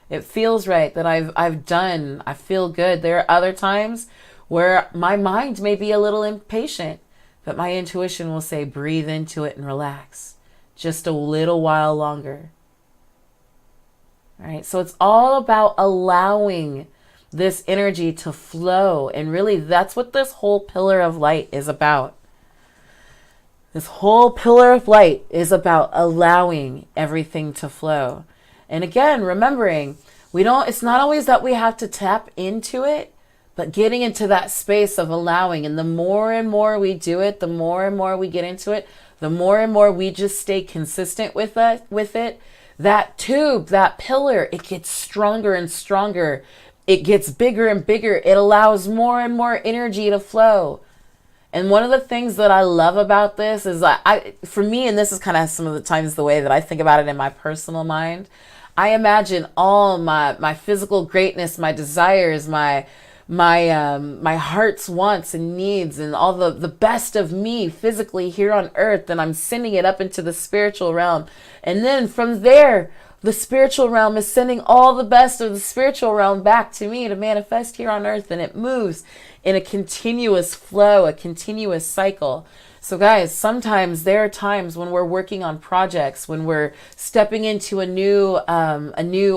It feels right that I've done, I feel good. There are other times where my mind may be a little impatient, but my intuition will say, breathe into it and relax. Just a little while longer. All right, so it's all about allowing this energy to flow. And really, that's what this whole pillar of light is about. This whole pillar of light is about allowing everything to flow. And again, remembering, it's not always that we have to tap into it, but getting into that space of allowing. And the more and more we do it, the more and more we get into it, the more and more we just stay consistent with it. That tube, that pillar, it gets stronger and stronger. It gets bigger and bigger. It allows more and more energy to flow. And one of the things that I love about this is for me, and this is kind of some of the times the way that I think about it in my personal mind, I imagine all my physical greatness, my desires, my heart's wants and needs, and all the best of me physically here on earth, and I'm sending it up into the spiritual realm. And then from there, the spiritual realm is sending all the best of the spiritual realm back to me to manifest here on earth, and it moves in a continuous flow, a continuous cycle. So guys, sometimes there are times when we're working on projects, when we're stepping into a new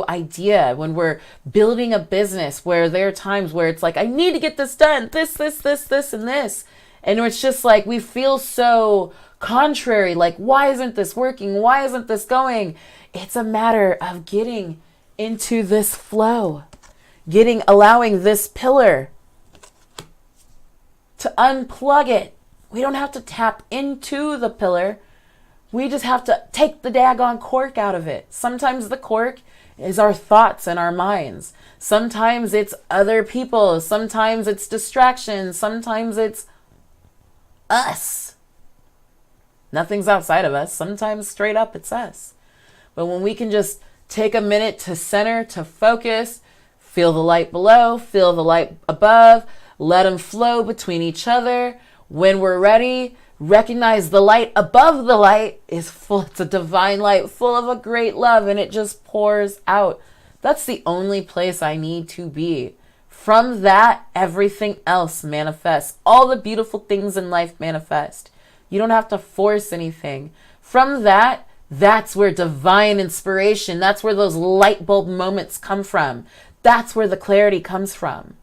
idea, when we're building a business, where there are times where it's like, I need to get this done, this, and this. And it's just like, we feel so contrary, like, why isn't this working? Why isn't this going? It's a matter of getting into this flow, allowing this pillar to unplug it. We don't have to tap into the pillar. We just have to take the daggone cork out of it. Sometimes the cork is our thoughts and our minds. Sometimes it's other people. Sometimes it's distractions. Sometimes it's us. Nothing's outside of us. Sometimes straight up it's us. But when we can just take a minute to center, to focus, feel the light below, feel the light above, let them flow between each other. When we're ready, recognize the light above the light is full. It's a divine light full of a great love, and it just pours out. That's the only place I need to be. From that, everything else manifests. All the beautiful things in life manifest. You don't have to force anything. From that, that's where divine inspiration, that's where those light bulb moments come from. That's where the clarity comes from.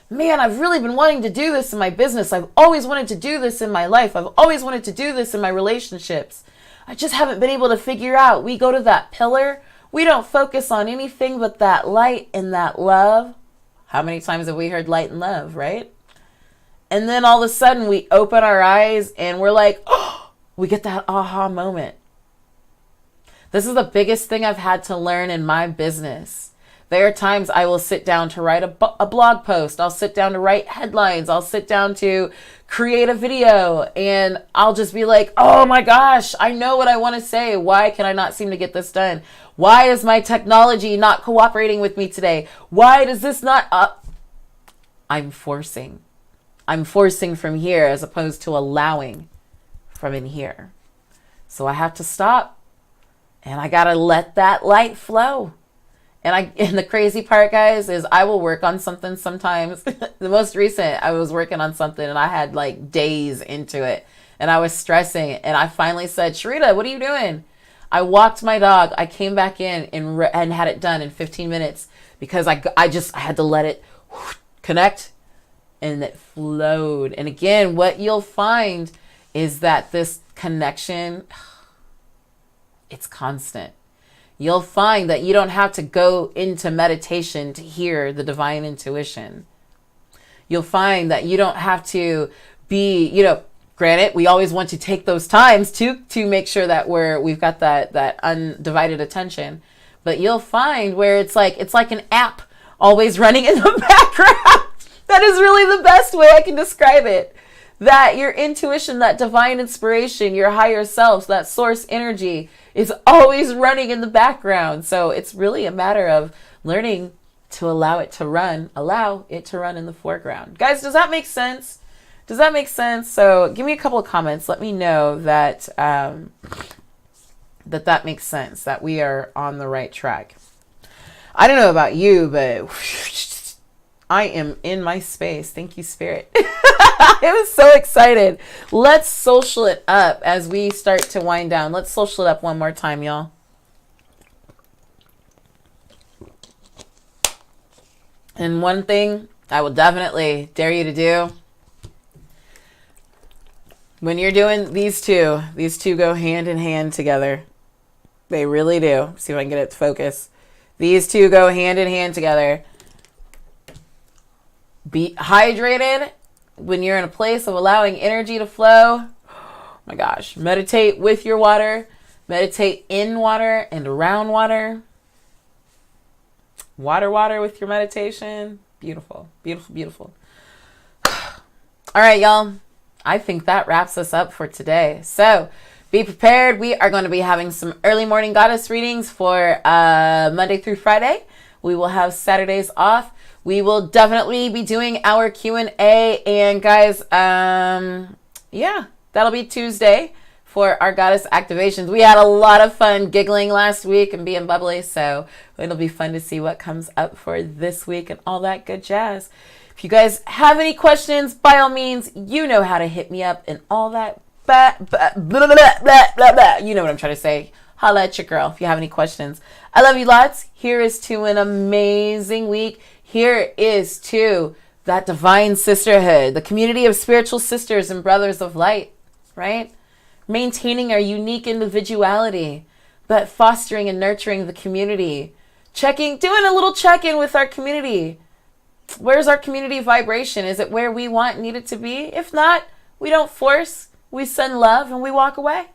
Man, I've really been wanting to do this in my business. I've always wanted to do this in my life. I've always wanted to do this in my relationships. I just haven't been able to figure out. We go to that pillar. We don't focus on anything but that light and that love. How many times have we heard light and love, right? And then all of a sudden we open our eyes and we're like, oh, we get that aha moment. This is the biggest thing I've had to learn in my business. There are times I will sit down to write a blog post. I'll sit down to write headlines. I'll sit down to create a video, and I'll just be like, oh my gosh, I know what I want to say. Why can I not seem to get this done? Why is my technology not cooperating with me today? Why does this not... I'm forcing. I'm forcing from here as opposed to allowing from in here. So I have to stop, and I got to let that light flow. And the crazy part, guys, is I will work on something sometimes. The most recent, I was working on something and I had like days into it and I was stressing. And I finally said, Sherita, what are you doing? I walked my dog. I came back in and had it done in 15 minutes because I had to let it connect, and it flowed. And again, what you'll find is that this connection, it's constant. You'll find that you don't have to go into meditation to hear the divine intuition. You'll find that you don't have to be, granted, we always want to take those times to make sure that we've got that undivided attention. But you'll find where it's like an app always running in the background. That is really the best way I can describe it. That your intuition, that divine inspiration, your higher self, that source energy is always running in the background. So it's really a matter of learning to allow it to run in the foreground. Guys, does that make sense? Does that make sense? So give me a couple of comments. Let me know that that makes sense, that we are on the right track. I don't know about you, but I am in my space. Thank you, Spirit. I was so excited. Let's social it up as we start to wind down. Let's social it up one more time, y'all. And one thing I will definitely dare you to do, when you're doing these two go hand in hand together. They really do. See if I can get it to focus. These two go hand in hand together. Be hydrated when you're in a place of allowing energy to flow. Oh my gosh. Meditate with your water. Meditate in water and around water. Water with your meditation. Beautiful, beautiful, beautiful. All right, y'all. I think that wraps us up for today. So be prepared. We are going to be having some early morning goddess readings for Monday through Friday. We will have Saturdays off. We will definitely be doing our Q&A. And guys, yeah, that'll be Tuesday for our goddess activations. We had a lot of fun giggling last week and being bubbly. So it'll be fun to see what comes up for this week and all that good jazz. If you guys have any questions, by all means, you know how to hit me up and all that. Blah, blah, blah, blah, blah, blah, blah. You know what I'm trying to say. Holla at your girl if you have any questions. I love you lots. Here is to an amazing week. Here is to that divine sisterhood, the community of spiritual sisters and brothers of light, right? Maintaining our unique individuality, but fostering and nurturing the community. Doing a little check-in with our community. Where's our community vibration? Is it where we need it to be? If not, we don't force. We send love and we walk away.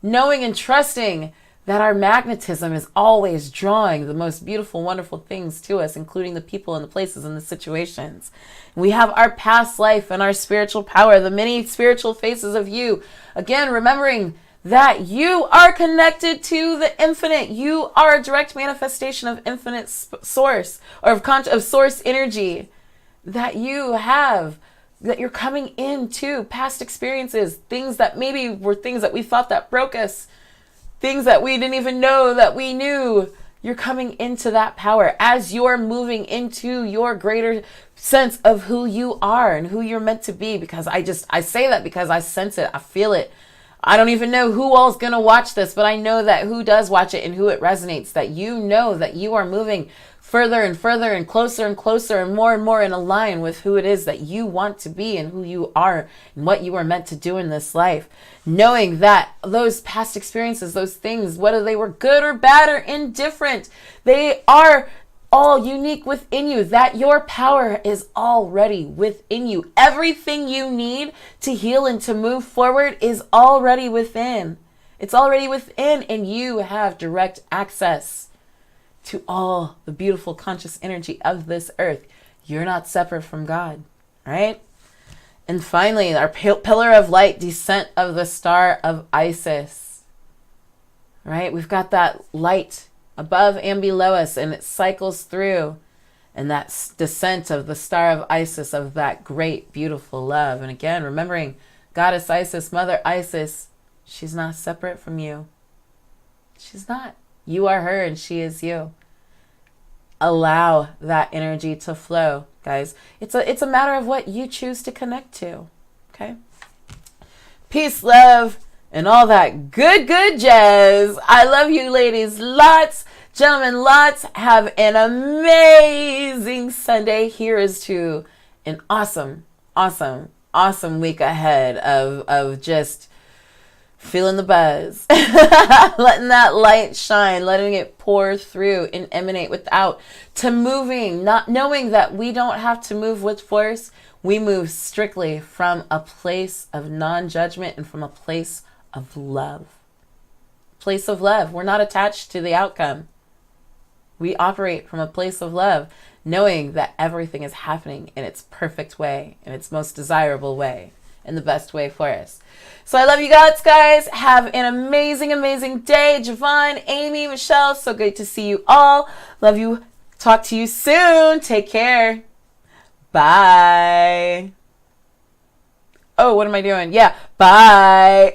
Knowing and trusting that our magnetism is always drawing the most beautiful, wonderful things to us, including the people and the places and the situations. We have our past life and our spiritual power, the many spiritual faces of you. Again, remembering that you are connected to the infinite. You are a direct manifestation of infinite source, or of source energy, that you have, that you're coming into past experiences, things that maybe were things that we thought that broke us, things that we didn't even know that we knew. You're coming into that power as you're moving into your greater sense of who you are and who you're meant to be. Because I say that because I sense it. I feel it. I don't even know who all's going to watch this, but I know that who does watch it and who it resonates, that you know that you are moving further and further and closer and more in line with who it is that you want to be and who you are and what you are meant to do in this life. Knowing that those past experiences, those things, whether they were good or bad or indifferent, they are all unique within you, that your power is already within you. Everything you need to heal and to move forward is already within. It's already within, and you have direct access to all the beautiful conscious energy of this earth. You're not separate from God, right? And finally, our pillar of light, descent of the star of Isis, right? We've got that light above and below us, and it cycles through, and that descent of the star of Isis, of that great, beautiful love. And again, remembering Goddess Isis, Mother Isis, she's not separate from you. She's not. You are her and she is you. Allow that energy to flow, guys. It's a matter of what you choose to connect to. Okay? Peace, love, and all that good jazz. I love you, ladies. Lots. Gentlemen, lots. Have an amazing Sunday. Here is to an awesome week ahead of just feeling the buzz, letting that light shine, letting it pour through and emanate without, to moving, not knowing that we don't have to move with force. We move strictly from a place of non-judgment and from a place of love. Place of love. We're not attached to the outcome. We operate from a place of love, knowing that everything is happening in its perfect way, in its most desirable way, in the best way for us. So I love you guys. Have an amazing day. Javon, Amy, Michelle, so great to see you all. Love you. Talk to you soon. Take care. Bye. Oh, what am I doing? Yeah, bye.